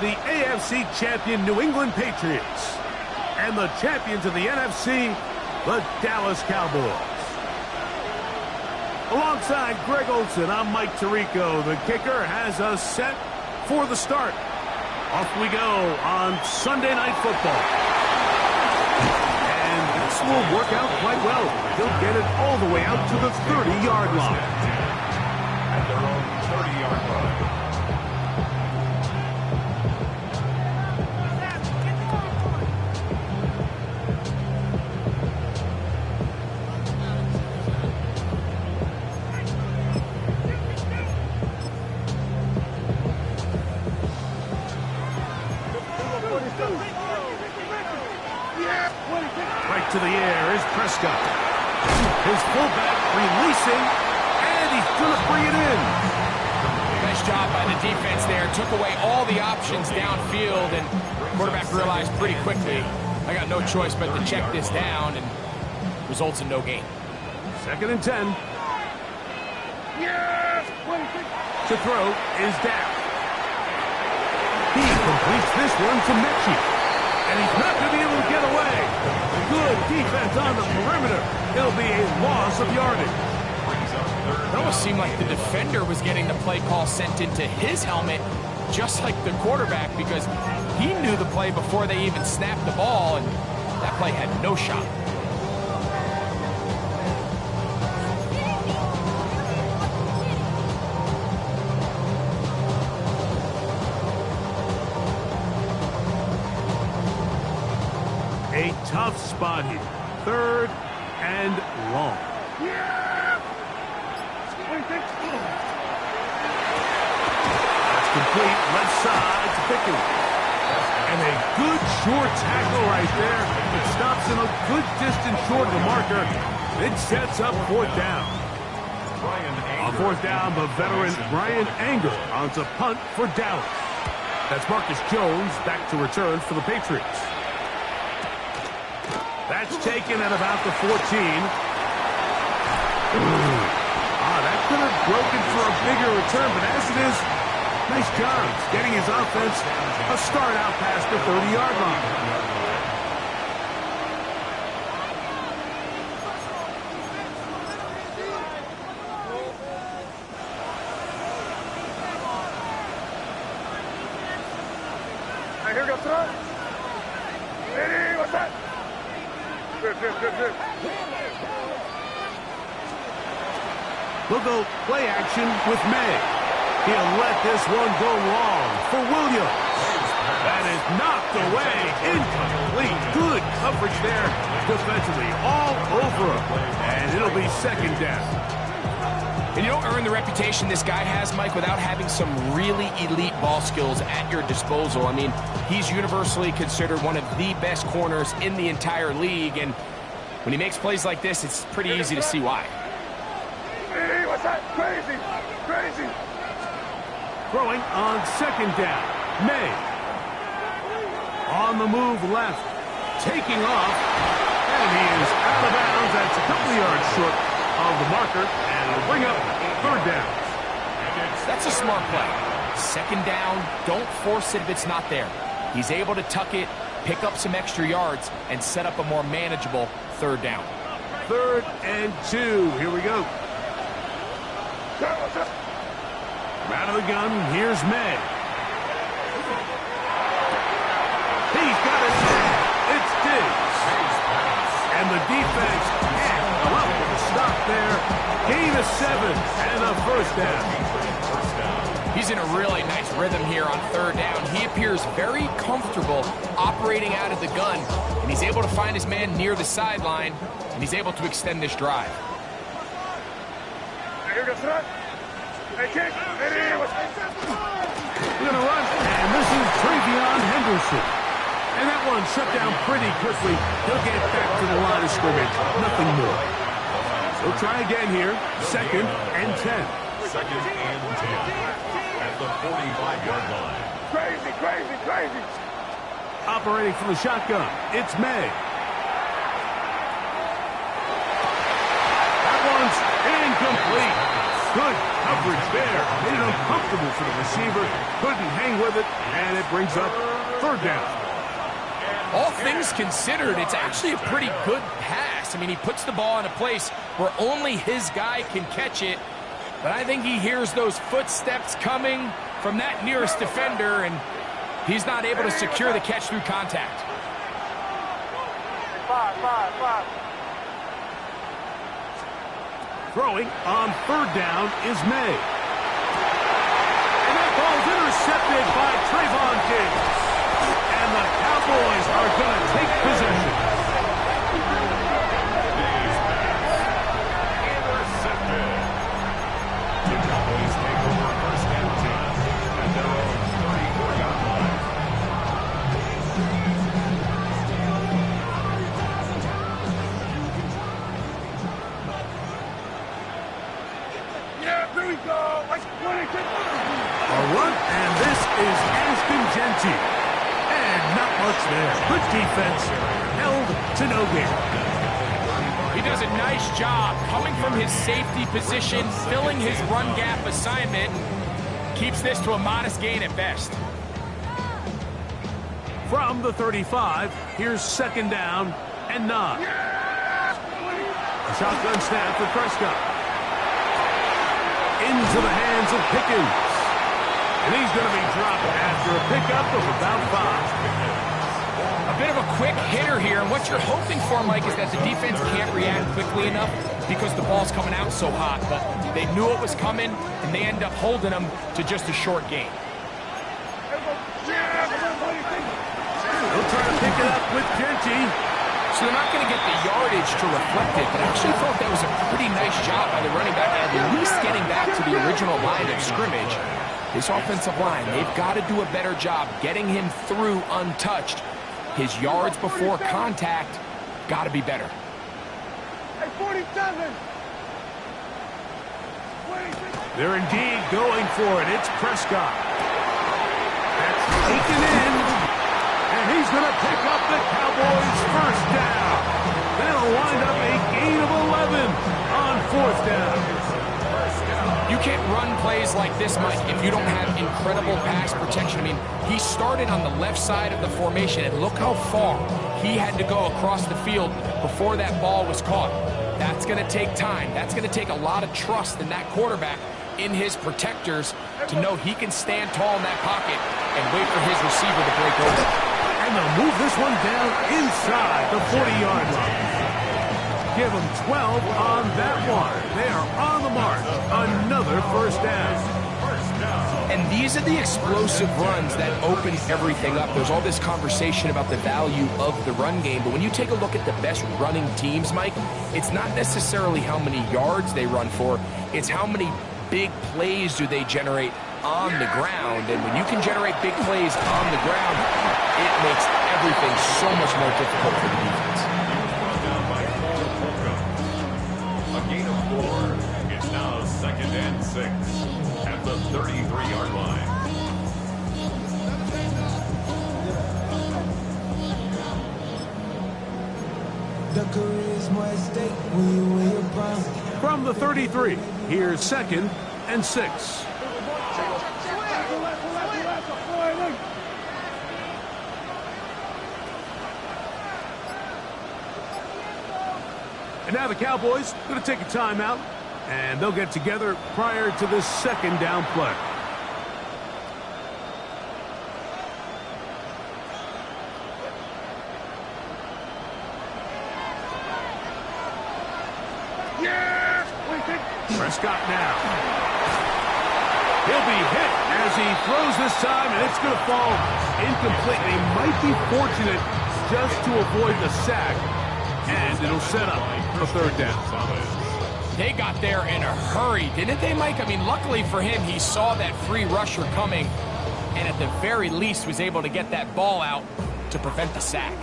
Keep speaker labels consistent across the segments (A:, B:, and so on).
A: the AFC champion New England Patriots and the champions of the NFC, the Dallas Cowboys. Alongside Greg Olsen, I'm Mike Tirico. The kicker has us set for the start. Off we go on Sunday Night Football. And this will work out quite well. He'll get it all the way out to the 30-yard line.
B: At their own 30-yard line.
A: Right to the air is Prescott. His fullback releasing, and he's going to bring it in.
C: Nice job by the defense there. Took away all the options downfield, and the quarterback realized pretty quickly, I got no choice but to check this down, and results in no gain.
A: 2nd and 10. To throw is down. He completes this one to Mechie. And he's not going to be able to get away. Good defense on the perimeter. It'll be a loss of yardage.
C: It almost seemed like the defender was getting the play call sent into his helmet, just like the quarterback, because he knew the play before they even snapped the ball, and that play had no shot.
A: A tough spot here. 3rd and long. That's complete. Left side to Pickens. And a good short tackle right there. It stops him a good distance short of the marker. It sets up 4th down. On 4th down, the veteran Brian Anger on to punt for Dallas. That's Marcus Jones back to return for the Patriots. That's taken at about the 14. That could have broken for a bigger return, but as it is, nice job getting his offense a start out past the 30-yard line.
D: Here we go, son. Hey, what's that? Good.
A: We'll go play action with May. He'll let this one go long for Williams. That is knocked away. Incomplete. Good coverage there defensively all over him. And it'll be 2nd down.
C: And you don't earn the reputation this guy has, Mike, without having some really elite ball skills at your disposal. I mean, he's universally considered one of the best corners in the entire league, and when he makes plays like this, it's pretty easy to see why.
D: Hey, what's that? Crazy.
A: Throwing on 2nd down. May. On the move left. Taking off. And he is out of bounds. That's a couple of yards short of the marker, and it'll bring up 3rd down.
C: That's a smart play. 2nd down, don't force it if it's not there. He's able to tuck it, pick up some extra yards, and set up a more manageable 3rd down.
A: 3rd and 2. Here we go. Out of the gun, here's May. He's got it. It's Diggs. And the defense can't come up with a stop there. Gain of 7 and a 1st down.
C: He's in a really nice rhythm here on 3rd down. He appears very comfortable operating out of the gun, and he's able to find his man near the sideline, and he's able to extend this drive.
D: Here goes that. Hey, kid. Hey, what's that?
A: We're going to run, and this is Travion Henderson. And that one shut down pretty quickly. He'll get back to the line of scrimmage. Nothing more. We'll try again here. 2nd and 10.
B: 2nd and 10 at the 45-yard line.
D: Crazy.
A: Operating from the shotgun, it's May. That one's incomplete. Good coverage there. Made it uncomfortable for the receiver. Couldn't hang with it, and it brings up third down.
C: All things considered, it's actually a pretty good pass. I mean, he puts the ball in a place where only his guy can catch it. But I think he hears those footsteps coming from that nearest defender, and he's not able to secure the catch through contact.
A: Throwing on third down is May. And that ball's intercepted by Trayvon Diggs. And the Cowboys are going to take possession.
B: Intercepted. The Cowboys take over first and 10 at their own 34-yard line.
D: Yeah, here we go. Let's play it.
A: A run, and this is Ashton Genty. And not much there. Good defense. Held to no gain.
C: He does a nice job coming from his safety position, filling his run gap assignment. Keeps this to a modest gain at best.
A: From the 35, here's second down and 9. A shotgun snap for Prescott. Into the hands of Pickens. And he's going to be dropped after a pickup of about 5.
C: A bit of a quick hitter here, and what you're hoping for, Mike, is that the defense can't react quickly enough because the ball's coming out so hot. But they knew it was coming, and they end up holding them to just a short gain.
A: They'll try to pick it up with Genty.
C: So they're not going to get the yardage to reflect it, but I actually thought that was a pretty nice job by the running back, at least getting back to the original line of scrimmage. This offensive line, they've got to do a better job getting him through untouched. His yards before contact got to be better.
D: Hey, 47.
A: They're indeed going for it. It's Prescott. That's taken in. And he's going to pick up the Cowboys' first down. That'll wind up a gain of 11 on fourth down.
C: You can't run plays like this, Mike, if you don't have incredible pass protection. I mean, he started on the left side of the formation, and look how far he had to go across the field before that ball was caught. That's going to take time. That's going to take a lot of trust in that quarterback, in his protectors, to know he can stand tall in that pocket and wait for his receiver to break over.
A: And they'll move this one down inside the 40-yard line. Give them 12 on that one. They are on the mark. Another first down.
C: And these are the explosive runs that open everything up. There's all this conversation about the value of the run game, but when you take a look at the best running teams, Mike, it's not necessarily how many yards they run for, it's how many big plays do they generate on the ground. And when you can generate big plays on the ground, it makes everything so much more difficult for the defense.
B: A gain of 4. It's now second and 6 at the 33-yard line.
A: From the 33, here's second and 6. And now the Cowboys going to take a timeout, and they'll get together prior to this second down play. Prescott now. He'll be hit as he throws this time, and it's going to fall incomplete. They might be fortunate just to avoid the sack, and it'll set up a third down.
C: They got there in a hurry, didn't they, Mike? I mean, luckily for him, he saw that free rusher coming, and at the very least was able to get that ball out to prevent the sack.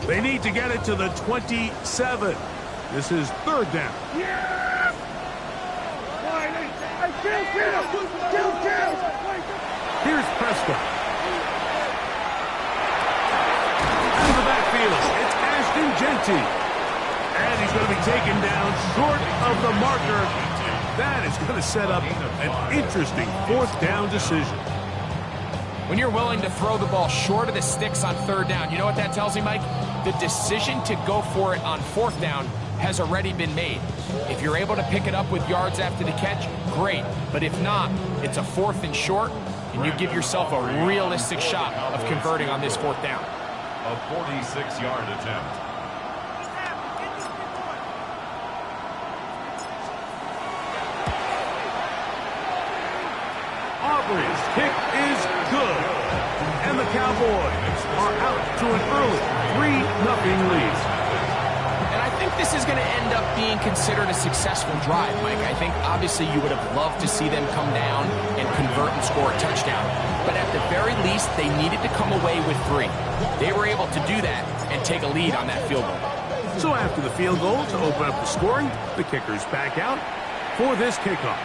A: They need to get it to the 27. This is third down.
D: Yeah! Kill!
A: Here's Prescott. Out of the backfield, it's Ashton Genty. And he's going to be taken down short of the marker. That is going to set up an interesting fourth down decision.
C: When you're willing to throw the ball short of the sticks on third down, you know what that tells me, Mike? The decision to go for it on fourth down has already been made. If you're able to pick it up with yards after the catch, great. But if not, it's a fourth and short, and you give yourself a realistic shot of converting on this fourth down.
B: A 46-yard attempt.
A: Aubrey's kick is good. And the Cowboys are out to an early 3-0 lead.
C: And I think this is going to end up being considered a successful drive, Mike. I think obviously you would have loved to see them come down and convert and score a touchdown. But at the very least, they needed to come away with 3. They were able to do that and take a lead on that field goal.
A: So after the field goal to open up the scoring, the kicker's back out for this kickoff.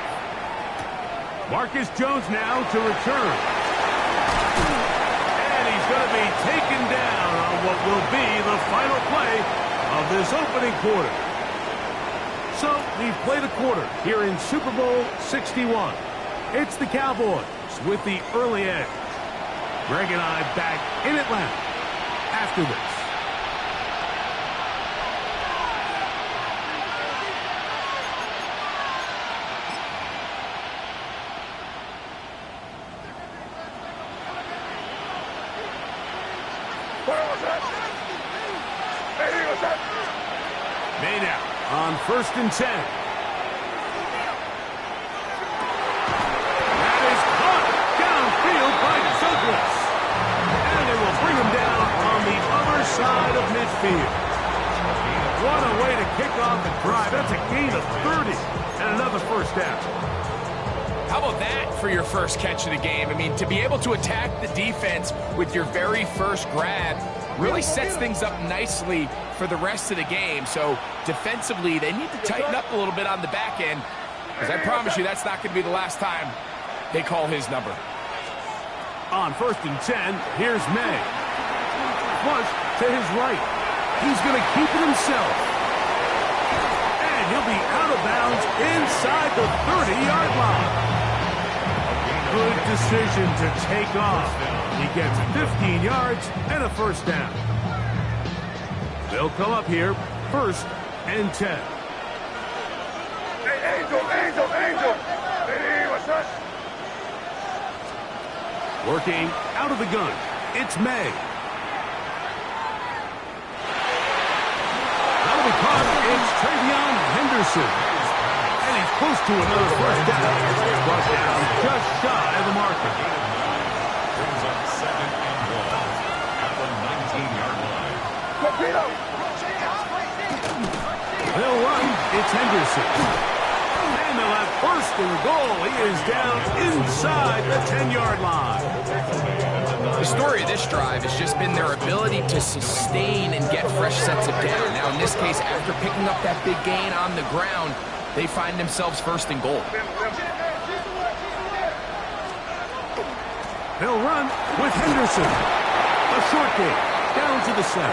A: Marcus Jones now to return. And he's going to be taken down on what will be the final play of this opening quarter. So we've played a quarter here in Super Bowl 61. It's the Cowboys with the early edge. Greg and I back in Atlanta after this. Made out on 1st and 10. That is caught downfield by Douglas. And they will bring him down on the other side of midfield. What a way to kick off the drive. That's a gain of 30 and another first down.
C: How about that for your first catch of the game? I mean, to be able to attack the defense with your very first grab really sets things up nicely for the rest of the game. So defensively, they need to tighten up a little bit on the back end, because I promise you that's not going to be the last time they call his number.
A: On 1st and 10, here's May. Flush to his right. He's going to keep it himself. And he'll be out of bounds inside the 30-yard line. Good decision to take off. He gets 15 yards and a first down. They'll come up here, 1st and 10.
D: Hey, Angel! Hey, what's up?
A: Working out of the gun, it's May. That'll be caught. It's Travion Henderson. And he's close to another first down. Brought down just shy of the marker.
B: Brings up 2nd and 1 at the 19-yard line.
A: They'll run. It's Henderson. And they'll have 1st and goal. He is down inside the 10-yard line.
C: The story of this drive has just been their ability to sustain and get fresh sets of down. Now, in this case, after picking up that big gain on the ground, they find themselves 1st and goal.
A: They'll run with Henderson. A short gain down to the 7.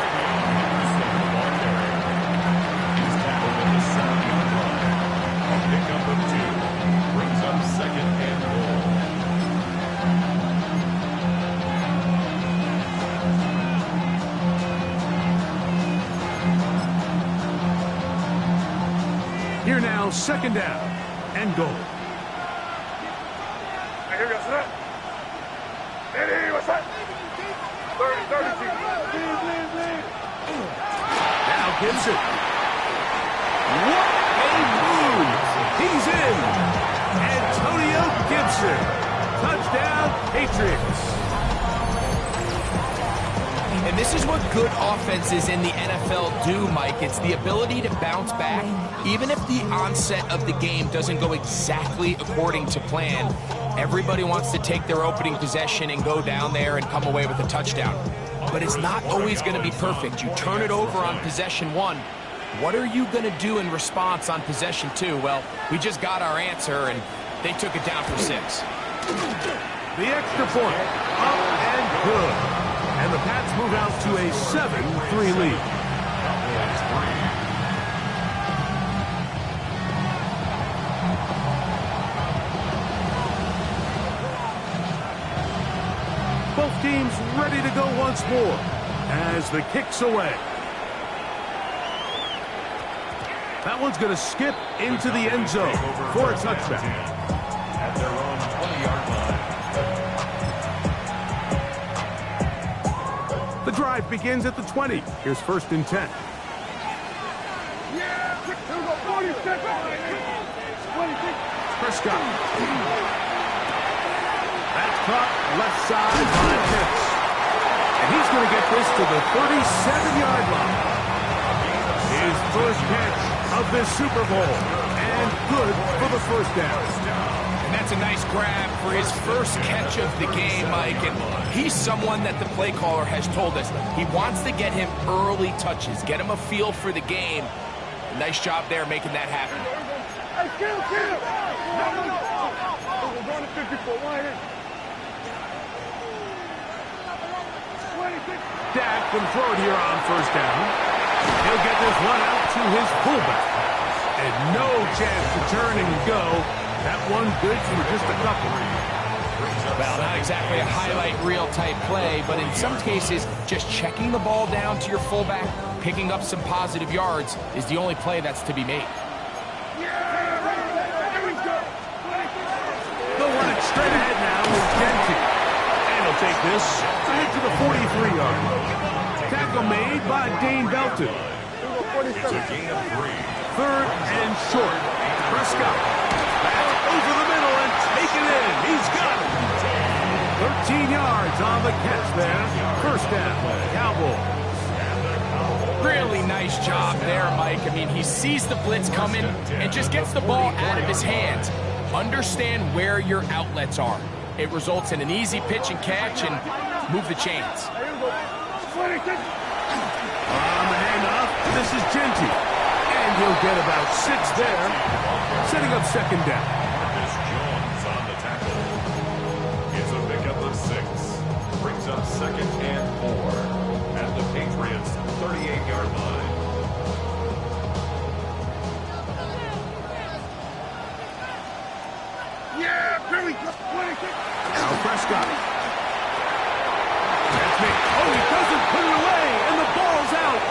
B: Pickup of 2 brings up 2nd and goal.
A: Here now, 2nd down and goal.
D: Hey, here we go, son. Hey, what's up? 30.
A: Now Gibson. What a move! He's in. Antonio Gibson. Touchdown, Patriots.
C: And this is what good offenses in the NFL do, Mike. It's the ability to bounce back. Even if the onset of the game doesn't go exactly according to plan, everybody wants to take their opening possession and go down there and come away with a touchdown. But it's not always going to be perfect. You turn it over on possession 1. What are you going to do in response on possession 2? Well, we just got our answer, and they took it down for 6.
A: The extra point, up and good. And the Pats move out to a 7-3 lead.
B: Cowboys 3.
A: Both teams ready to go once more as the kick's away. That one's going to skip into the end zone for a touchdown.
B: At their own 20-yard line.
A: The drive begins at the 20. Here's 1st and 10. Prescott. That's caught left side by Pitts. And he's going to get this to the 37-yard line. His first catch of this Super Bowl. And good for the first down.
C: And that's a nice grab for his first catch of the game, Mike. And he's someone that the play caller has told us he wants to get him early touches, get him a feel for the game. Nice job there making that happen.
D: Hey, kill! No. We're going to 54.
A: Dak can throw it here on 1st down. He'll get this one out to his fullback. And no chance to turn and go. That one good for just a couple.
C: Well, not exactly a highlight reel type play, but in some cases, just checking the ball down to your fullback, picking up some positive yards is the only play that's to be made.
A: They'll run it straight ahead now with Genty. And he'll take this ahead to the 43-yard line. Tackle made by Dane Belton.
B: It's a gain of 3.
A: 3rd and short. Prescott. Back over the middle and taken in. He's got it. 13 yards on the catch there. 1st down. Cowboys.
C: Really nice job there, Mike. I mean, he sees the blitz coming and just gets the ball out of his hands. Understand where your outlets are. It results in an easy pitch and catch and move the chains.
A: On the handoff, this is Genty. And he'll get about 6 there, setting up 2nd down.
B: Marcus Jones on the tackle. It's a pickup of 6. Brings up 2nd and 4. At the Patriots' 38-yard line.
A: Now Prescott. That's me. Oh, he doesn't put it away, and the ball's out.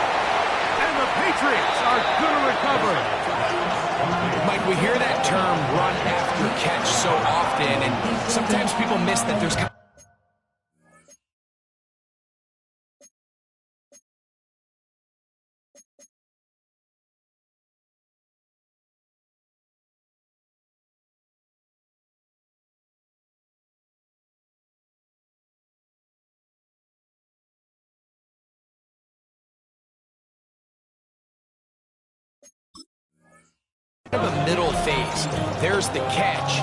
A: And the Patriots are going to recover.
C: Mike, we hear that term run after catch so often, and sometimes people miss that there's the middle phase. There's the catch.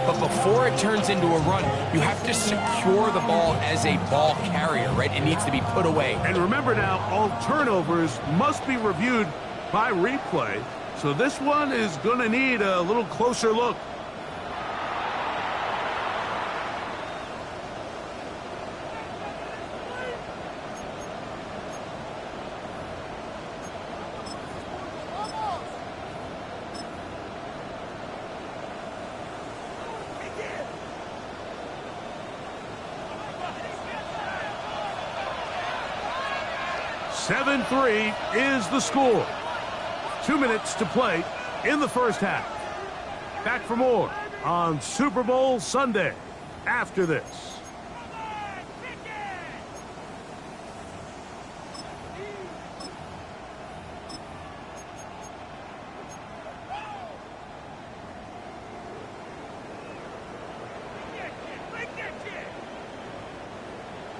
C: But before it turns into a run, you have to secure the ball as a ball carrier, right? It needs to be put away.
A: And remember now, all turnovers must be reviewed by replay. So this one is going to need a little closer look. (7-3) is the score. 2 minutes to play in the first half. Back for more on Super Bowl Sunday after this.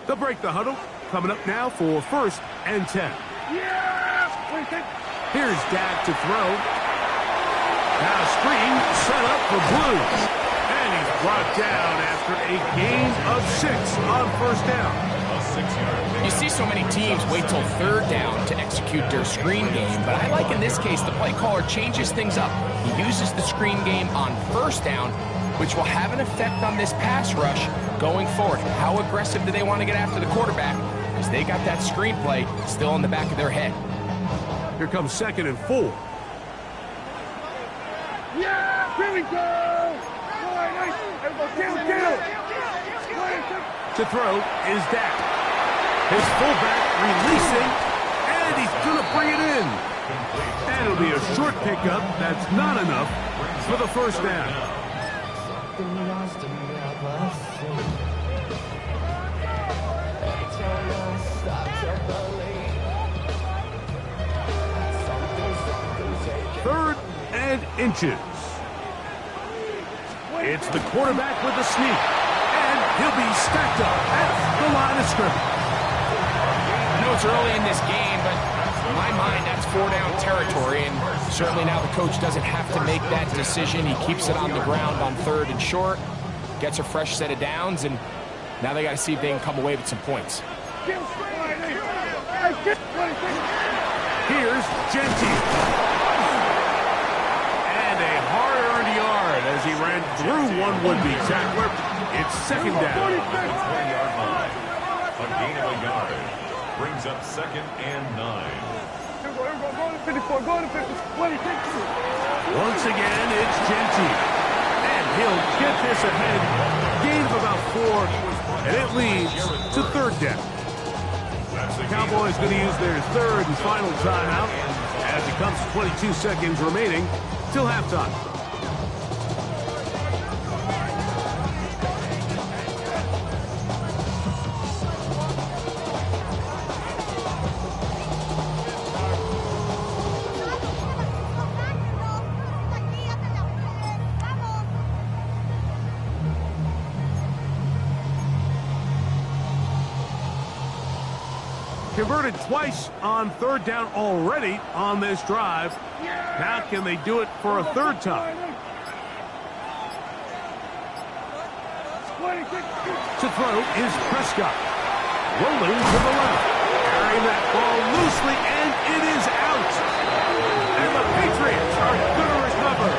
A: They'll break the huddle. Coming up now for 1st and 10. Here's Dak to throw. Now screen set up for Blue. And he's brought down after a gain of 6 on 1st down.
B: A 6-yard.
C: You see so many teams wait till 3rd down to execute their screen game, but I like in this case the play caller changes things up. He uses the screen game on 1st down which will have an effect on this pass rush going forward. How aggressive do they want to get after the quarterback? Because they got that screenplay still in the back of their head.
A: Here comes 2nd and 4.
D: Yeah, here we go.
A: To throw is Dak. His fullback releasing, and he's going to bring it in. And it'll be a short pickup. That's not enough for the first down. Third and inches. It's the quarterback with the sneak. And he'll be stacked up at the line of scrimmage.
C: I know it's early in this game, but in my mind, that's 4-down territory. And certainly now the coach doesn't have to make that decision. He keeps it on the ground on 3rd and short, gets a fresh set of downs, and now they got to see if they can come away with some points.
A: Here's Gentile. And a hard-earned yard as he ran through one would-be tackler. It's 2nd down.
B: A gain of a yard brings up 2nd and 9.
A: Once again, it's Gentile. And he'll get this ahead. Gain of about 4, and it leads to 3rd down. The Cowboys going to use their 3rd and final timeout as it comes to 22 seconds remaining till halftime. Converted twice on 3rd down already on this drive. Now can they do it for a 3rd time? To throw is Prescott. Rolling to the left. Carrying that ball loosely, and it is out. And the Patriots are going to recover.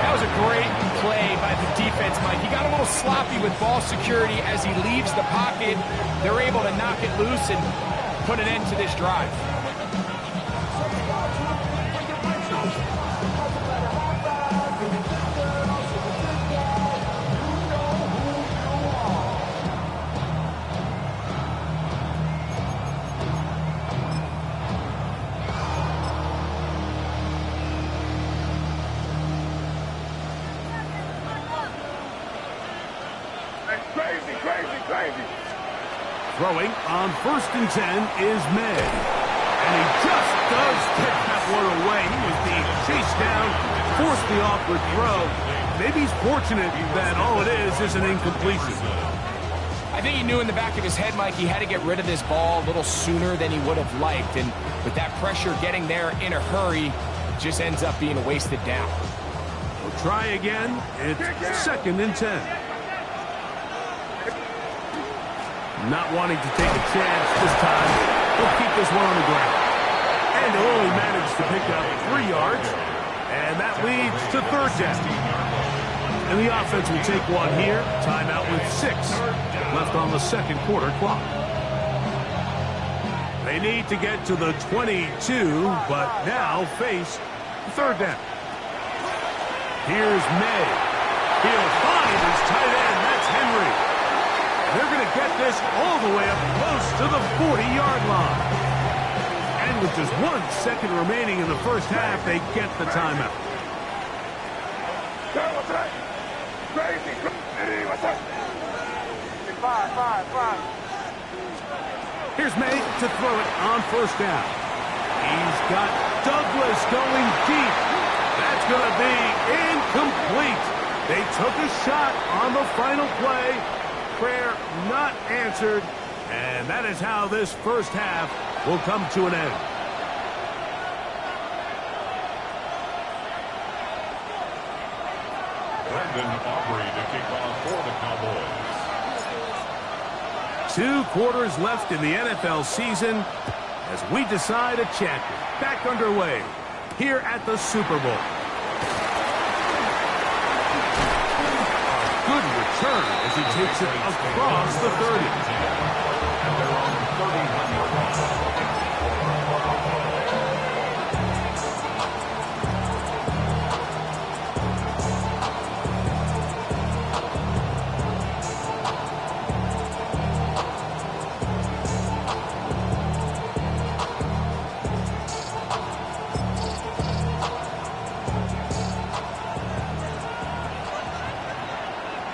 C: That was a great play by the defense, Mike. He got a little sloppy with ball security as he leaves the pocket. They're able to knock it loose and put an end to this drive.
D: Crazy.
A: Throwing on 1st and 10 is May. And he just does get that one away. He was being chased down, forced the awkward throw. Maybe he's fortunate that all it is an incompletion.
C: I think he knew in the back of his head, Mike, he had to get rid of this ball a little sooner than he would have liked. And with that pressure getting there in a hurry, it just ends up being a wasted down.
A: We'll try again. It's 2nd and 10. Not wanting to take a chance this time. He'll keep this one on the ground. And he'll only manage to pick up 3 yards. And that leads to 3rd down. And the offense will take one here. Timeout with 6 left on the 2nd quarter clock. They need to get to the 22, but now face 3rd down. Here's May. He'll find his tight end. That's Henry. They're going to get this all the way up close to the 40-yard line. And with just 1 second remaining in the first half, they get the timeout. Here's May to throw it on 1st down. He's got Douglas going deep. That's going to be incomplete. They took a shot on the final play. Prayer not answered, and that is how this first half will come to an end.
B: Brendan Aubrey to kick off for the Cowboys.
A: 2 quarters left in the NFL season as we decide a champion. Back underway here at the Super Bowl. return as he takes it across the 30.
B: And they're on 31-yard line.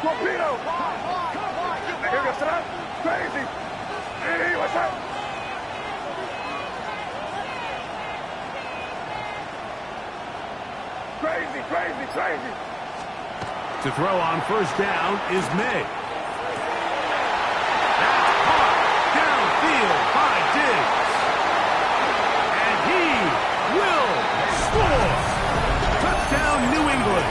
D: Torpedo! Here goes that. Crazy! Hey, what's up? Crazy, crazy, crazy!
A: To throw on first down is May. That's caught downfield by Diggs. And he will score! Touchdown, New England.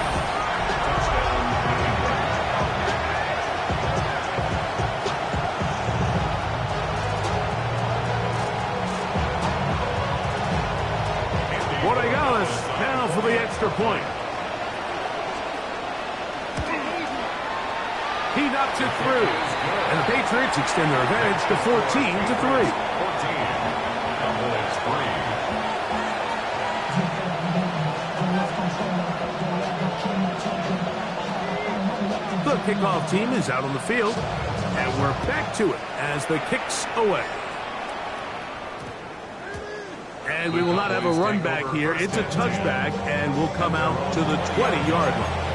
A: Now for the extra point. He knocks it through. And the Patriots extend their advantage to 14-3. 14. The kickoff team is out on the field. And we're back to it as the kick's away. And we will not have a run back here. It's a touchback, and we'll come out to the 20-yard line.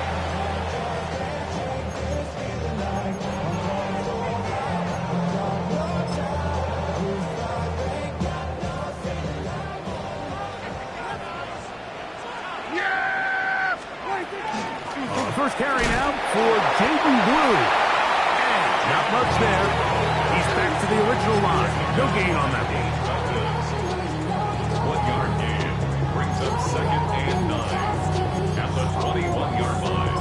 A: First carry now for Jaden Blue. And not much there. He's back to the original line. No gain on that game.
B: Second and 9 at the 21-yard line.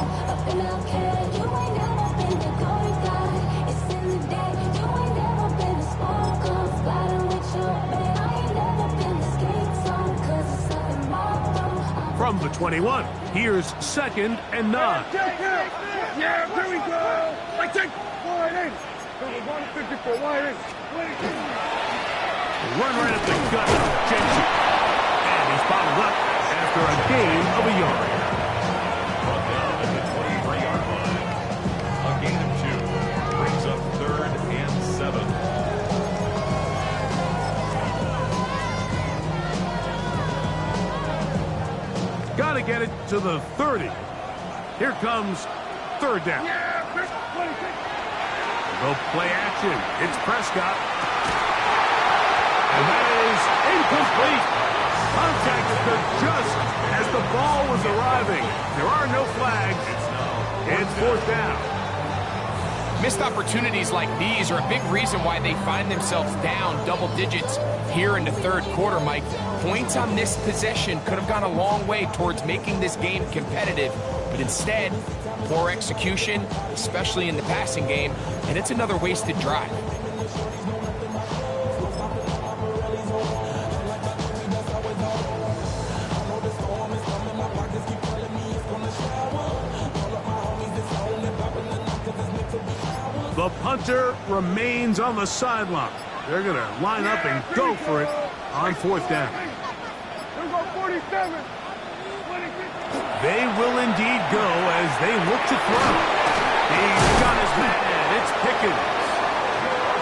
A: From the 21, here's second and 9.
D: Yeah, here we go. Like that. Wide in. Number 154, wide in.
A: Run right at the gut of Jensen. And he's bottled up after a gain of a yard.
B: Brought down at the 23-yard line. A gain of 2 brings up third and 7.
A: Got to get it to the 30. Here comes third down. No play action. It's Prescott. And that is incomplete. Contact occurred just as the ball was arriving. There are no flags. It's fourth down.
C: Missed opportunities like these are a big reason why they find themselves down double digits here in the third quarter, Mike. Points on this possession could have gone a long way towards making this game competitive, but instead, poor execution, especially in the passing game, and it's another wasted drive.
A: The punter remains on the sideline. They're going to line up and go for it on fourth down. They will indeed go as they look to throw. He's got his man. It's Pickens.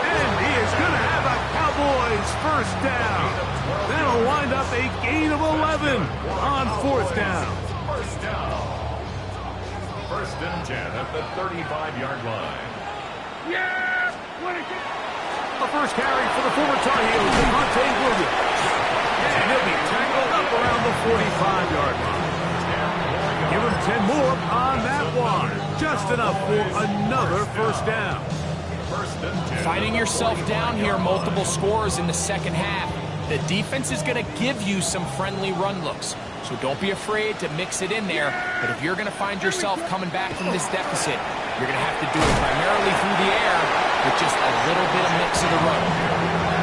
A: And he is going to have a Cowboys first down. That'll wind up a gain of 11 on fourth down.
B: First down. First and 10 at the 35-yard line.
D: Yeah!
A: The first carry for the former Tar Heels, Devontae Williams. And he'll be tackled up around the 45-yard line. Give him 10 more on that one. Just enough for another first down.
C: Finding yourself down here, multiple scores in the second half. The defense is going to give you some friendly run looks. So don't be afraid to mix it in there. But if you're going to find yourself coming back from this deficit, you're going to have to do it primarily through the air with just a little bit of mix of the run.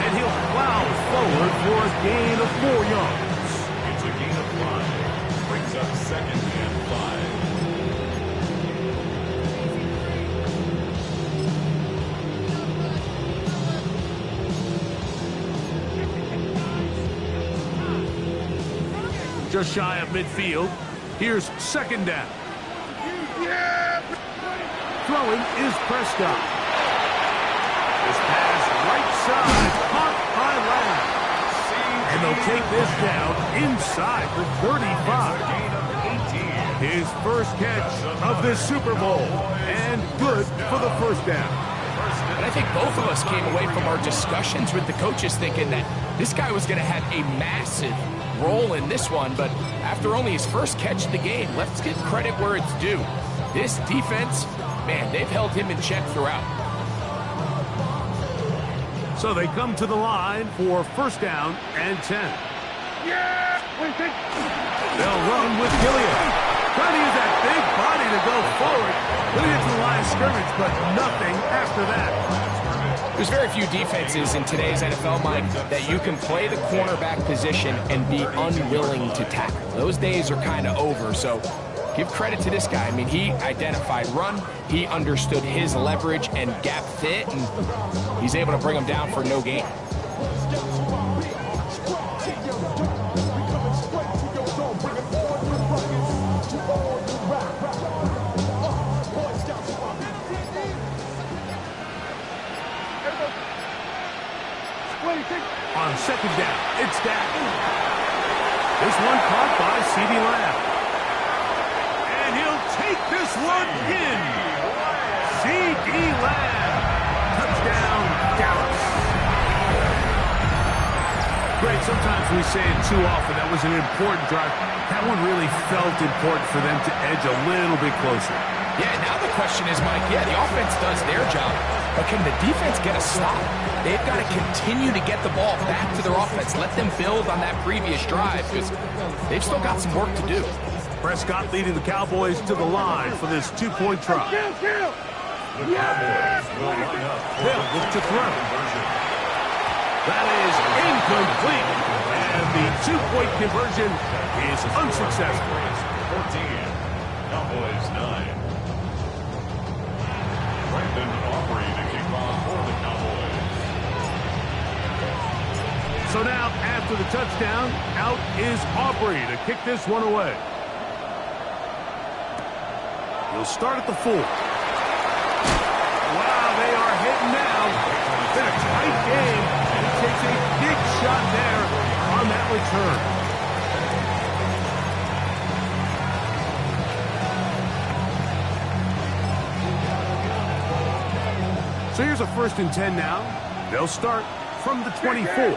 A: And he'll plow forward for a gain of 4 yards.
B: It's a gain of 5. Brings up second and 5.
A: just shy of midfield. Here's second down. Throwing is Prescott. This pass right side, caught by Lamb. And they'll take this down inside the 35. His first catch of this Super Bowl, and good for the first down.
C: And I think both of us came away from our discussions with the coaches thinking that this guy was going to have a massive role in this one, but after only his first catch of the game, let's give credit where it's due. This defense, man, they've held him in check throughout.
A: So they come to the line for first down and 10. They'll run with Gilliam. Trying to use that big body to go forward. We'll get to the line of scrimmage, but nothing after that.
C: There's very few defenses in today's NFL, Mike, that you can play the cornerback position and be unwilling to tackle. Those days are kind of over, so give credit to this guy. I mean, he identified run, he understood his leverage and gap fit, and he's able to bring him down for no gain.
A: On second down, it's Dak. This one caught by C.D. Lamb. And he'll take this one in. C.D. Lamb. Touchdown, Dallas. Great, sometimes we say it too often. That was an important drive. That one really felt important for them to edge a little bit closer.
C: Yeah, now the question is, Mike, the offense does their job, but can the defense get a stop? They've got to continue to get the ball back to their offense. Let them build on that previous drive because they've still got some work to do.
A: Prescott leading the Cowboys to the line for this two-point try.
B: The Cowboys will line up for
A: They'll look to throw. That is incomplete. And the two-point conversion is unsuccessful.
B: 14, Cowboys 9. Brandon Aubrey to kick off for the Cowboys.
A: So now, after the touchdown, out is Aubrey to kick this one away. He'll start at the 4. Wow, they are hitting now. It's been a tight game, and he takes a big shot there on that return. So here's a 1st and 10 now. They'll start from the 24.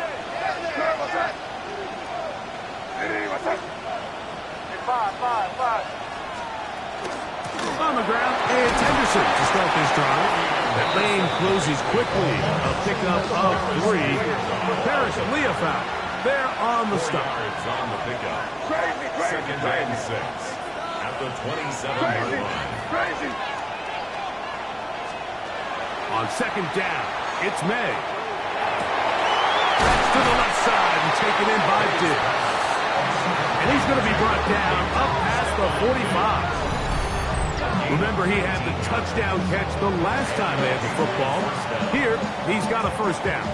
A: On the ground, it's Henderson to start this drive. That lane closes quickly. A pickup of 3. Paris Leofau there on the stop.
B: Yards on the pickup. Second and 6 at the 27-yard line.
A: On second down, it's May. That's to the left side and taken in by Diggs. And he's going to be brought down up past the 45. Remember, he had the touchdown catch the last time they had the football. Here, he's got a first down.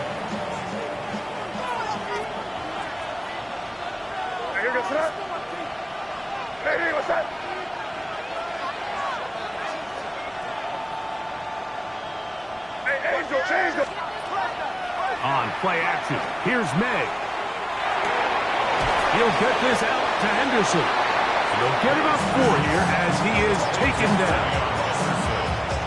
A: On play action, here's May. He'll get this out to Henderson. They'll get about 4 here as he is taken down.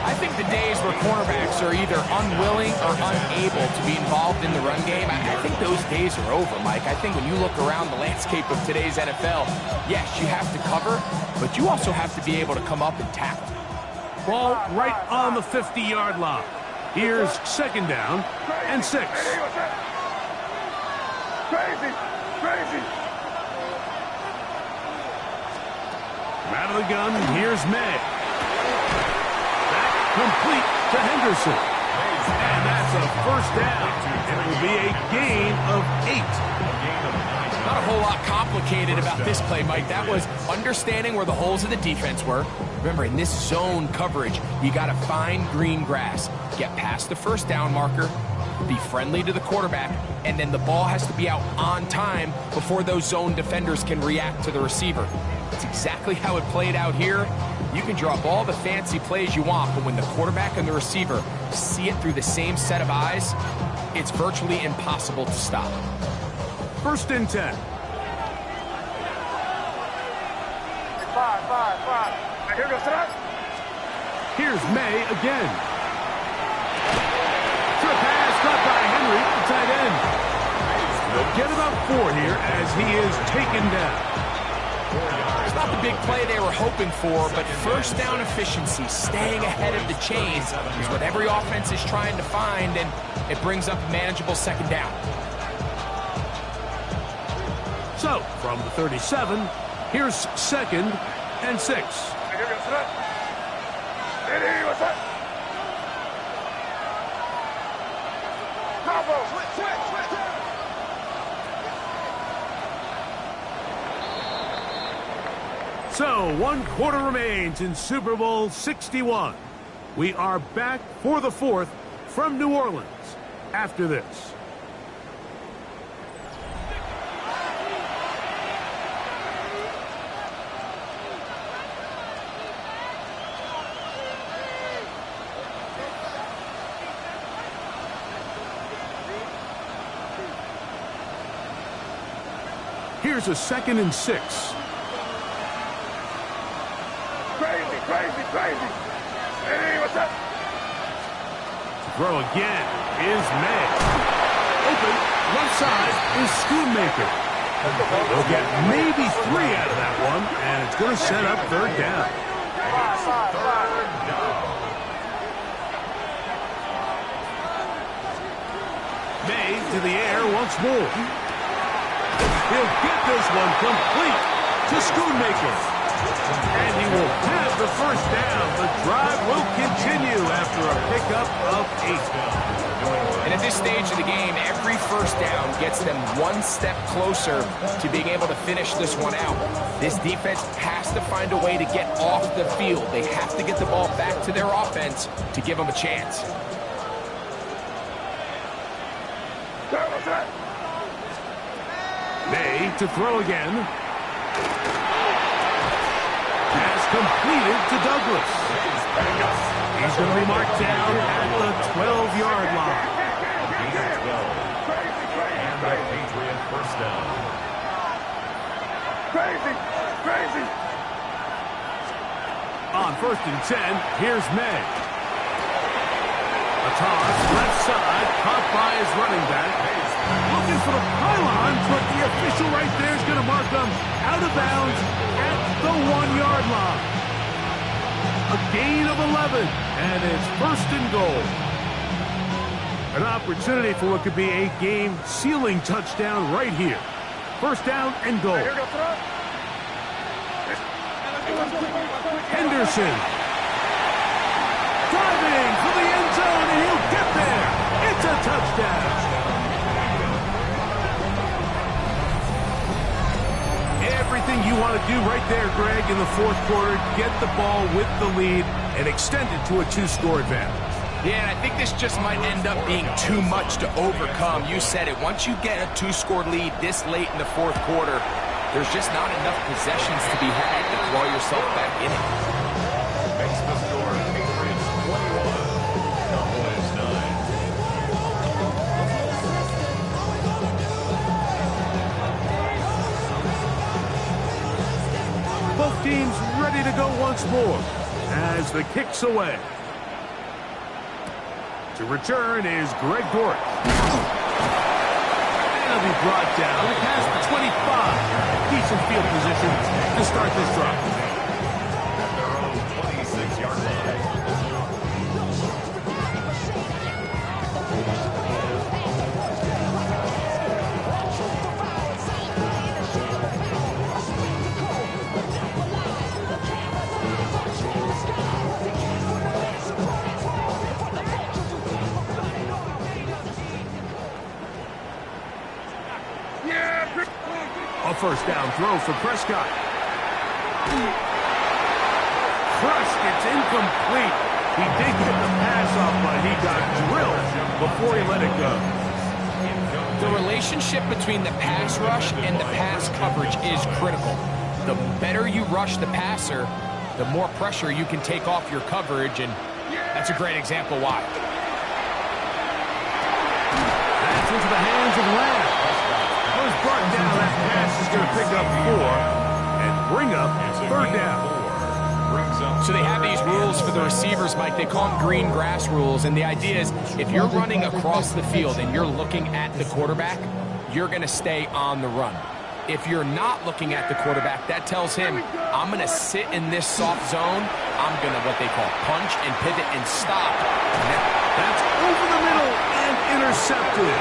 C: I think the days where cornerbacks are either unwilling or unable to be involved in the run game, I think those days are over, Mike. I think when you look around the landscape of today's NFL, yes, you have to cover, but you also have to be able to come up and tackle.
A: Ball right on the 50-yard line. Here's second down and 6.
D: Crazy.
A: Out of the gun, here's May. Back complete to Henderson. And that's a first down. It will be a gain of 8.
C: Not a whole lot complicated about this play, Mike. That was understanding where the holes of the defense were. Remember, in this zone coverage, you got to find green grass, get past the first down marker, be friendly to the quarterback, and then the ball has to be out on time before those zone defenders can react to the receiver. It's exactly how it played out here. You can draw up all the fancy plays you want, but when the quarterback and the receiver see it through the same set of eyes, it's virtually impossible to stop.
A: 1st and 10.
D: 5. Here goes that.
A: Here's May again. Short pass caught by Henry, the tight end. They'll get about 4 here as he is taken down.
C: It's not the big play they were hoping for, but first down efficiency, staying ahead of the chains, is what every offense is trying to find, and it brings up a manageable 2nd down.
A: So, from the 37, here's 2nd and 6.
D: Here goes that. What's that? Bravo. Switch.
A: So, 1 quarter remains in Super Bowl 61. We are back for the 4th from New Orleans after this. Here's a 2nd and 6.
D: Crazy. Hey, what's up?
A: To throw again is May. Open, left side is Schoonmaker. They'll get maybe 3 out of that one, and it's going to set up 3rd down.
D: 5.
A: May to the air once more. He'll get this one complete to Schoonmaker. And he will have the 1st down. The drive will continue after a pickup of 8.
C: And at this stage of the game, every 1st down gets them 1 step closer to being able to finish this one out. This defense has to find a way to get off the field. They have to get the ball back to their offense to give them a chance.
A: May to throw again. Pass completed to Douglas. He's going to be marked down at the 12-yard line.
B: And the Patriot 1st down.
D: Crazy.
A: On 1st and 10, here's May. A toss, left side, caught by his running back. Looking for the pylon, but the official right there is going to mark them out of bounds at the 1-yard line. A gain of 11, and it's 1st and goal. An opportunity for what could be a game-sealing touchdown right here. 1st down and goal. Henderson. Driving for the end zone, and he'll get there. It's a touchdown. Everything you want to do right there, Greg, in the 4th quarter, get the ball with the lead and extend it to a 2-score advantage.
C: Yeah, and I think this just might end up being too much to overcome. You said it. Once you get a 2-score lead this late in the 4th quarter, there's just not enough possessions to be had to throw yourself back in it.
B: Makes the score Patriots 21, Cowboys 9.
A: Both teams ready to go once more as the kick's away. To return is Greg Dortch. And he'll be brought down past the 25. Decent field position to start this drive.
B: At their own 26-yard line.
A: A 1st down throw for Prescott. Crushed, it's incomplete. He did get the pass off, but he got drilled before he let it go.
C: The relationship between the pass rush and the pass coverage is critical. The better you rush the passer, the more pressure you can take off your coverage, and that's a great example why.
A: That's into the hands of Lamb. Was brought down. That pass is going to pick up 4 and bring up 3rd down.
C: So they have these rules for the receivers, Mike. They call them green grass rules, and the idea is if you're running across the field and you're looking at the quarterback, you're going to stay on the run. If you're not looking at the quarterback, that tells him, I'm going to sit in this soft zone. I'm going to, what they call, punch and pivot and stop.
A: That's over the middle and intercepted.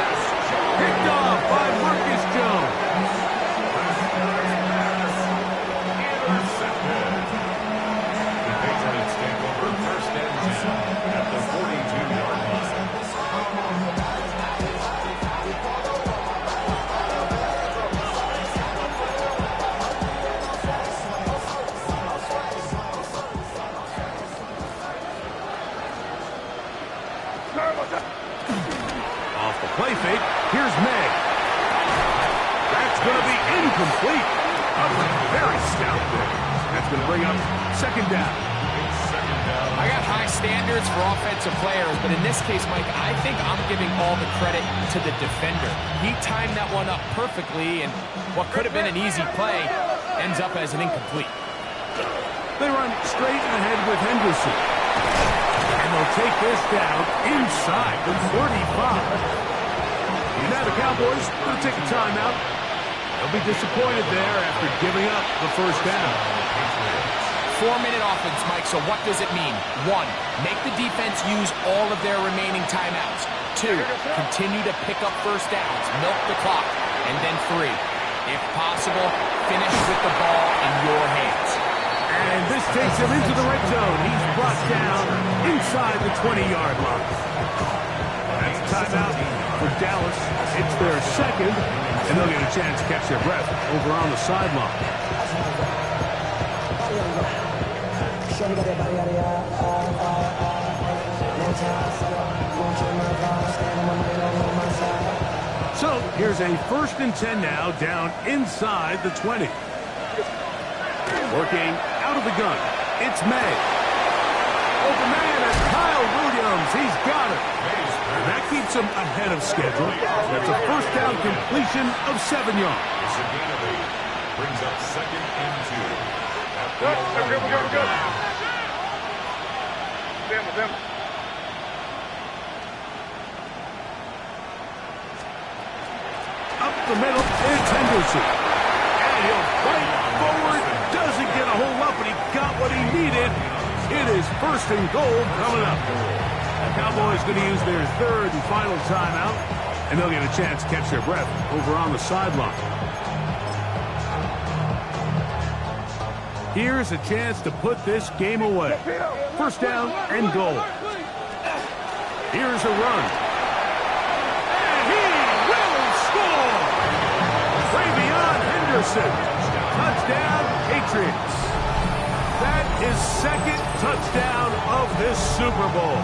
A: Picked off by Marcus Jones.
B: The Patriots take over 1st and 10 at the 42-yard line.
A: Off the play fake, here's May. That's going to be incomplete. A very stout pick. That's going to bring up 2nd down.
C: I got high standards for offensive players, but in this case, Mike, I think I'm giving all the credit to the defender. He timed that one up perfectly, and what could have been an easy play ends up as an incomplete.
A: They run straight ahead with Henderson. And they'll take this down inside the 35. Now the Cowboys going to take a timeout. They'll be disappointed there after giving up the 1st down.
C: 4-minute offense, Mike, so what does it mean? 1, make the defense use all of their remaining timeouts. 2, continue to pick up 1st downs, milk the clock. And then 3, if possible, finish with the ball in your hands.
A: And this takes him into the red zone. He's brought down inside the 20-yard line. That's a timeout for Dallas. It's their 2nd, and they'll get a chance to catch their breath over on the sideline. So here's a 1st and 10 now, down inside the 20. Working out of the gun, it's May. Open man is Kyle Williams. He's got it. And that keeps him ahead of schedule. That's a 1st down completion of 7 yards.
B: It's a gain of 8. Brings up 2nd and 2.
D: Good. Them.
A: Up the middle, it's Henderson. And he'll fight forward. Doesn't get a whole lot, but he got what he needed. It is 1st and goal coming up. The Cowboys going to use their 3rd and final timeout, and they'll get a chance to catch their breath over on the sideline. Here's a chance to put this game away. 1st down and goal. Here's a run. And he will score! Travion Henderson. Touchdown, Patriots. That is 2nd touchdown of this Super Bowl.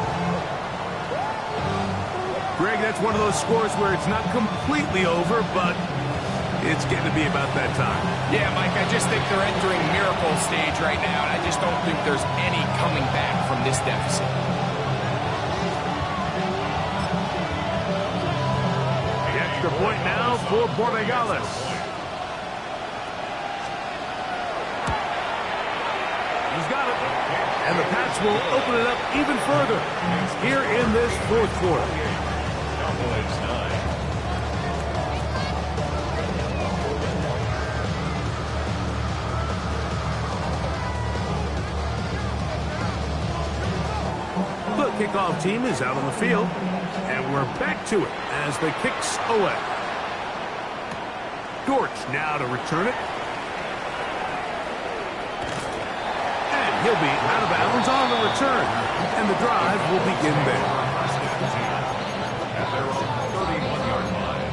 A: Greg, that's one of those scores where it's not completely over, but it's getting to be about that time.
C: Yeah, Mike, I just think they're entering miracle stage right now, and I just don't think there's any coming back from this deficit.
A: The extra point now for Borregales. He's got it. And the Pats will open it up even further here in this 4th quarter.
B: Cowboys 9.
A: The kickoff team is out on the field, and we're back to it as the kick's away. Dortch now to return it. And he'll be out of bounds on the return, and the drive will begin there.
B: At their own 31-yard line.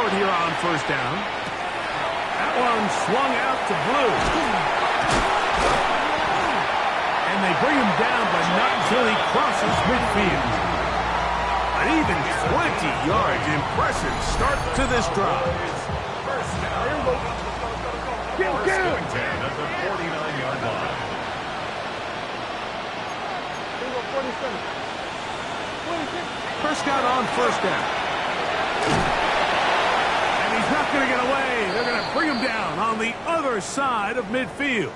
A: short here on first down. That one swung out to Blue. And they bring him down, but not until he crosses midfield. An even 20 yards. Impressive start to this drive.
B: First down. First and 10 at the 49-yard line.
A: Prescott on first down. And he's not going to get away. They're going to bring him down on the other side of midfield.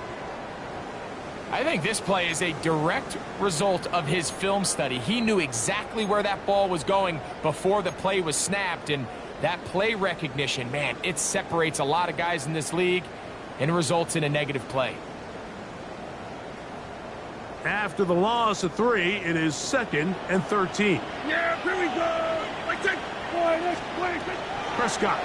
C: I think this play is a direct result of his film study. He knew exactly where that ball was going before the play was snapped, and that play recognition, man, it separates a lot of guys in this league and results in a negative play.
A: After the loss of 3, it is 2nd and 13.
D: Yeah, here we go.
A: Prescott.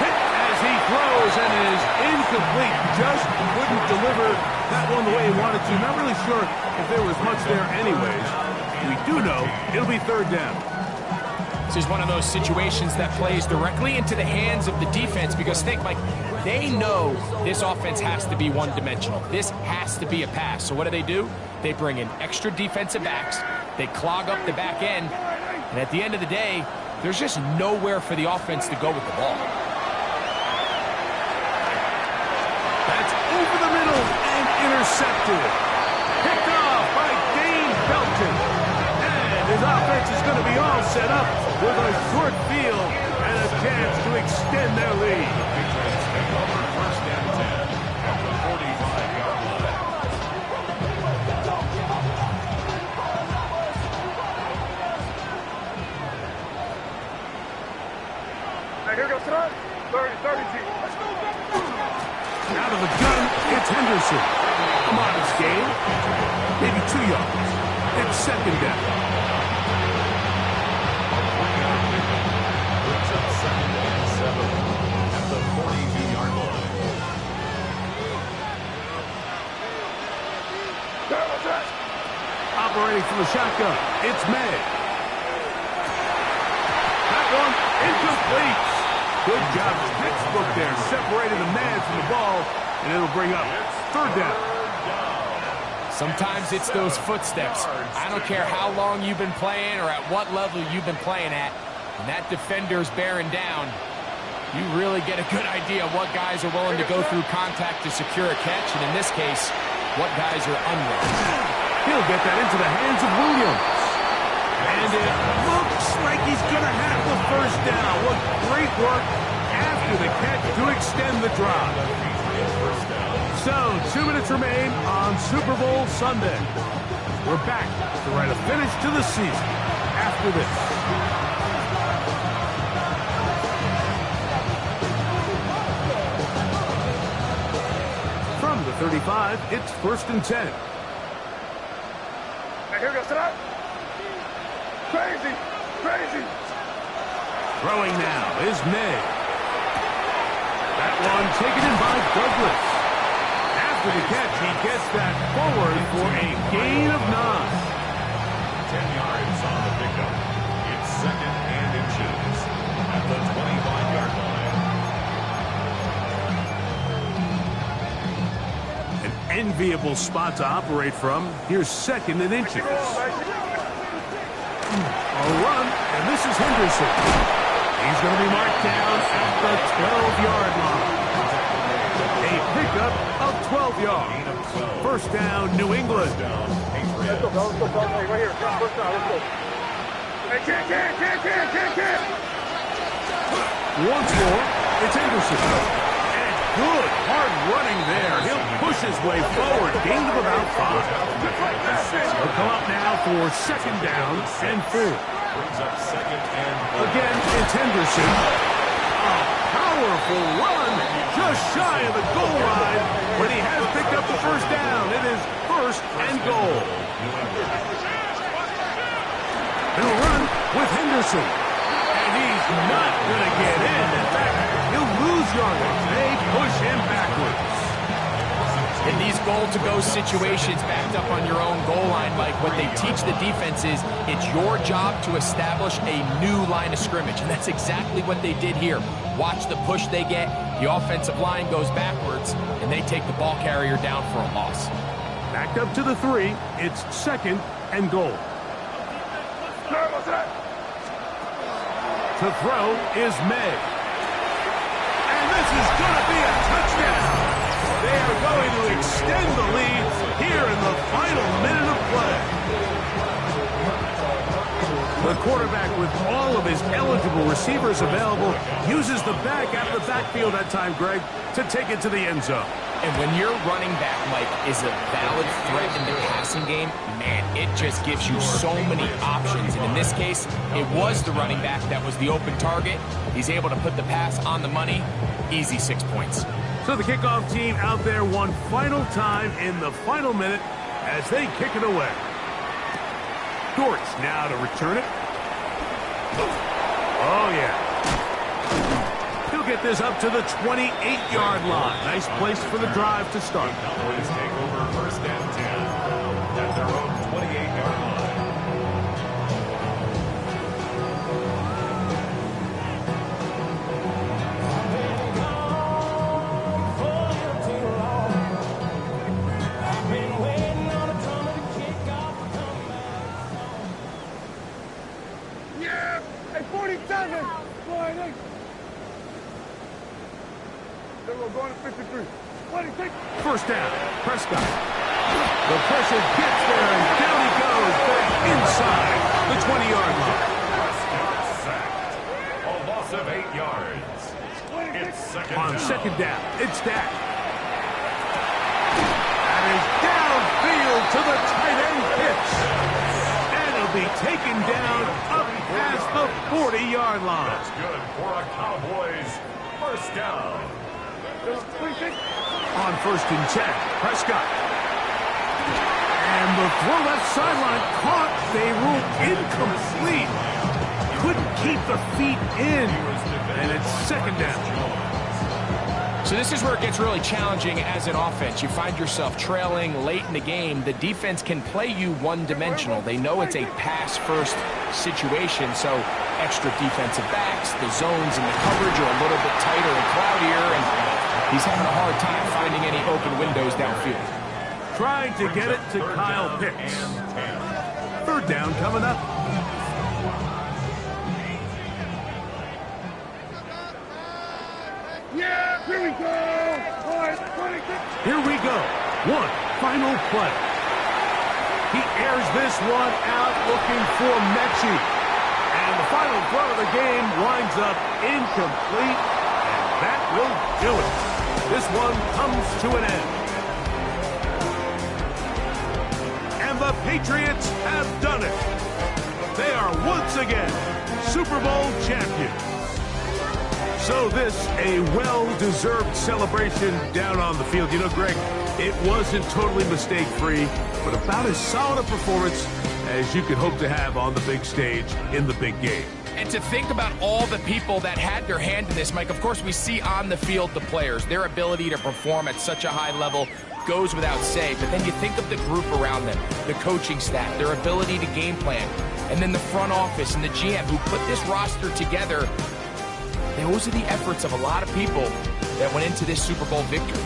A: Hit as he throws and is incomplete. Just wouldn't deliver that one the way he wanted to. Not really sure if there was much there anyways. We do know it'll be 3rd down.
C: This is one of those situations that plays directly into the hands of the defense because think, Mike, they know this offense has to be one-dimensional. This has to be a pass. So what do? They bring in extra defensive backs. They clog up the back end. And at the end of the day, there's just nowhere for the offense to go with the ball.
A: That's over the middle and intercepted. Picked off by Dane Belton. And his offense is going to be all set up with a short field and a chance to extend their lead.
B: First and 10 at the 45-yard line.
D: Hey, here goes tonight. 30-30. Let's go.
A: Out of the gun, it's Henderson. A modest gain. Maybe 2 yards. It's 2nd down.
B: Brings up 2nd and 7 at the 42-yard line.
A: Operating from the shotgun, it's May. That one incomplete. Good job, textbook there. Separated the man from the ball, and it'll bring up 3rd down.
C: Sometimes it's those footsteps. I don't care how long you've been playing or at what level you've been playing at. When that defender's bearing down, you really get a good idea of what guys are willing to go through contact to secure a catch, and in this case, what guys are unwilling.
A: He'll get that into the hands of Williams. And it looks like he's going to have the 1st down. What great work after the catch to extend the drive. So, 2 minutes remain on Super Bowl Sunday. We're back to write a finish to the season after this. From the 35, it's 1st and 10.
D: Hey, here goes tonight. Crazy.
A: Throwing now is May. That one taken in by Douglas. After the catch, he gets that forward for a gain of 9.
B: 10 yards on the pickup. It's 2nd and inches at the 25-yard line.
A: An enviable spot to operate from. Here's 2nd and inches. A run, and this is Henderson. He's going to be marked down at the 12-yard line. A pickup of 12 yards. 1st down, New England.
D: Let's go. Hey, right here. 1st down. Let's go. Hey, can't.
A: Once more, it's Henderson. And good, hard running there. He'll push his way forward. Gain of about 5. He'll come up now for 2nd down and 4.
B: Brings up 2nd and 4.
A: Again, it's Henderson. A powerful run, just shy of the goal line, but he has picked up the 1st down. It is 1st and goal. He'll run with Henderson. And he's not going to get in. In fact, he'll lose yardage. They push him backwards.
C: In these goal to-go situations backed up on your own goal line, Mike. What they teach the defense is it's your job to establish a new line of scrimmage, and that's exactly what they did here. Watch the push they get. The offensive line goes backwards, and they take the ball carrier down for a loss.
A: Backed up to the 3. It's 2nd and goal. To throw is May. And this is going to be a touchdown. They are going to extend the lead here in the final minute of play. The quarterback, with all of his eligible receivers available, uses the back out of the backfield that time, Greg, to take it to the end zone.
C: And when your running back, Mike, is a valid threat in the passing game, man, it just gives you so many options. And in this case, it was the running back that was the open target. He's able to put the pass on the money. Easy 6 points.
A: So the kickoff team out there one final time in the final minute as they kick it away. Dortch now to return it. Oh, yeah. He'll get this up to the 28-yard line. Nice place for the drive to start.
B: Cowboys take over 1st and 10 at their own 28-yard line.
D: Yeah! Hey, 47! Boy, they... We're going to 53. 26!
A: First down, Prescott. The pressure gets there, and down he goes back inside the 20-yard line.
B: Prescott sacked. A loss of 8 yards. It's second
A: On
B: down.
A: second down, it's Dak. That is downfield to the tight end pitch. And it'll be taken down up past the 40-yard line.
B: That's good for a Cowboys first down.
D: 26!
A: On 1st and 10, Prescott. And the throw left sideline caught. They ruled incomplete. Couldn't keep the feet in. And it's second down.
C: So this is where it gets really challenging as an offense. You find yourself trailing late in the game. The defense can play you one-dimensional. They know it's a pass-first situation, so extra defensive backs, the zones and the coverage are a little bit tighter and cloudier, and he's having a hard time finding any open windows downfield.
A: Trying to get it to Kyle Pitts. 3rd down coming up.
D: Yeah! Here we go! Boy, 26!
A: Here we go. One final play. He airs this one out looking for Mechie. And the final throw of the game winds up incomplete. And that will do it. This one comes to an end. And the Patriots have done it. They are once again Super Bowl champions. So this, a well-deserved celebration down on the field. You know, Greg, it wasn't totally mistake-free, but about as solid a performance as you could hope to have on the big stage in the big game.
C: And to think about all the people that had their hand in this, Mike, of course we see on the field the players. Their ability to perform at such a high level goes without say. But then you think of the group around them, the coaching staff, their ability to game plan, and then the front office and the GM who put this roster together. Those are the efforts of a lot of people that went into this Super Bowl victory.